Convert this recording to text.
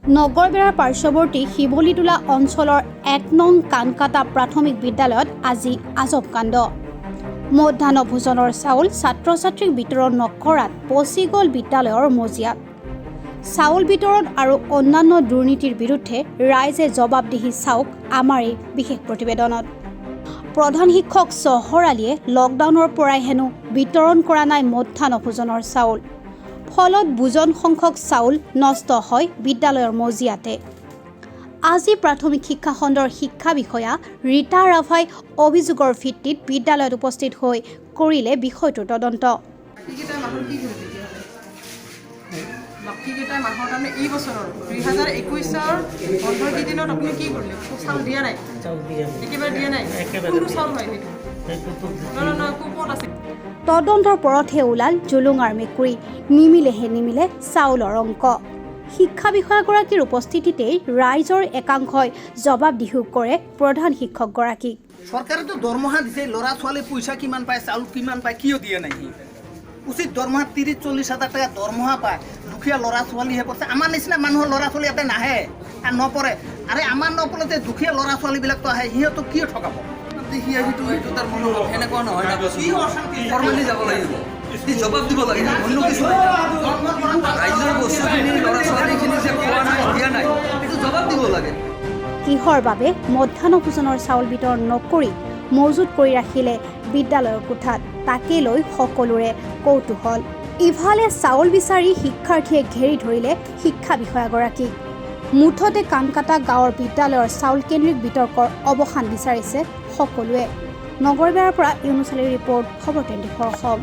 নগৰবেৰাৰ পাৰ্শ্বৱৰ্তী শিৱলীটোলা অঞ্চলৰ ১ নং কানকাটা প্ৰাথমিক বিদ্যালয়ত আজি আজব কাণ্ড। মধ্যাহ্ন ভোজনৰ চাউল ছাত্ৰ-ছাত্ৰীক বিতৰণ নকৰাত পচি গ'ল বিদ্যালয়ৰ মজিয়াত। চাউল বিতৰণ আৰু অন্যান্য দুৰ্নীতিৰ বিৰুদ্ধে ৰাইজে জবাবদিহি চাওক আমাৰ এই বিশেষ প্ৰতিবেদনত। প্ৰধান শিক্ষক চহৰ আলীয়ে লকডাউনৰ পৰাই হেনো বিতৰণ কৰা নাই মধ্যাহ্ন ভোজনৰ চাউল। ফলত বুজন সংখ্যক চাউল নষ্ট হয় বিদ্যালয়ৰ মজিয়াতে। আজি প্ৰাথমিক শিক্ষা খণ্ডৰ শিক্ষা বিষয়া ৰীতা ৰাভাই অভিযোগৰ ভিত্তিত বিদ্যালয়ত উপস্থিত হৈ কৰিলে বিষয়টোৰ তদন্ত। বাকীকেইটা মাহৰ তাৰমানে এই বছৰৰ 2021 বন্ধৰ কেইদিনত আপুনি কি কৰিলে? চাউল দিয়া নাই? একেবাৰে দিয়া নাই? কোনটো চাউল হয় সেইটো? ক'ত আছে? তদন্তৰ পৰতহে ওলাল জুলুঙাৰ মেকুৰী, নিমিলেহে নিমিলে চাউলৰ অংক। শিক্ষা বিষয়াগৰাকীৰ উপস্থিতিতেই ৰাইজৰ একাংশই জবাবদিহি কৰে প্ৰধান শিক্ষকগৰাকীক। চৰকাৰেতো দৰমহা দিছে, ল'ৰা ছোৱালী পইচা কিমান পায়, চাউল কিমান পায়, কিয় দিয়া নাই? উচিত দৰমহা 30-40 হাজাৰ টকা দৰমহা পায়, দুখীয়া ল'ৰা ছোৱালীহে পঢ়ছে। আমাৰ নিচিনা মানুহৰ ল'ৰা ছোৱালী ইয়াতে নাহে আৰু নপঢ়ে। আৰে আমাৰ নপঢ়োতে দুখীয়া ল'ৰা ছোৱালীবিলাকতো আহে, সিহঁতক কিয় ঠকাব? সেইটো তাৰ মনোভাৱ সেনেকুৱা নহয় না। ফৰ্মেলি যাব লাগিব, জবাব দিব লাগিব। অন্য কিছু ৰাইজৰ বস্তুখিনি ল'ৰা ছোৱালীখিনি যে খোৱা নাই, দিয়া নাই, সেইটো জবাব দিব লাগে। কিহৰ বাবে মধ্যাহ্ন ভোজনৰ চাউল বিতৰণ নকৰি মজুত কৰি ৰাখিলে বিদ্যালয়ৰ কোঠাত, তাকে লৈ সকলোৰে কৌতূহল। ইফালে চাউল বিচাৰি শিক্ষাৰ্থীয়ে ঘেৰি ধৰিলে শিক্ষা বিষয়াগৰাকীক। মুঠতে কানকাটা গাঁৱৰ বিদ্যালয়ৰ চাউল কেন্দ্ৰিক বিতৰ্কৰ অৱসান বিচাৰিছে সকলোৱে। নগৰবেৰাৰ পৰা ইউনুছ আলীৰ ৰিপৰ্ট, খবৰ 24 অসম।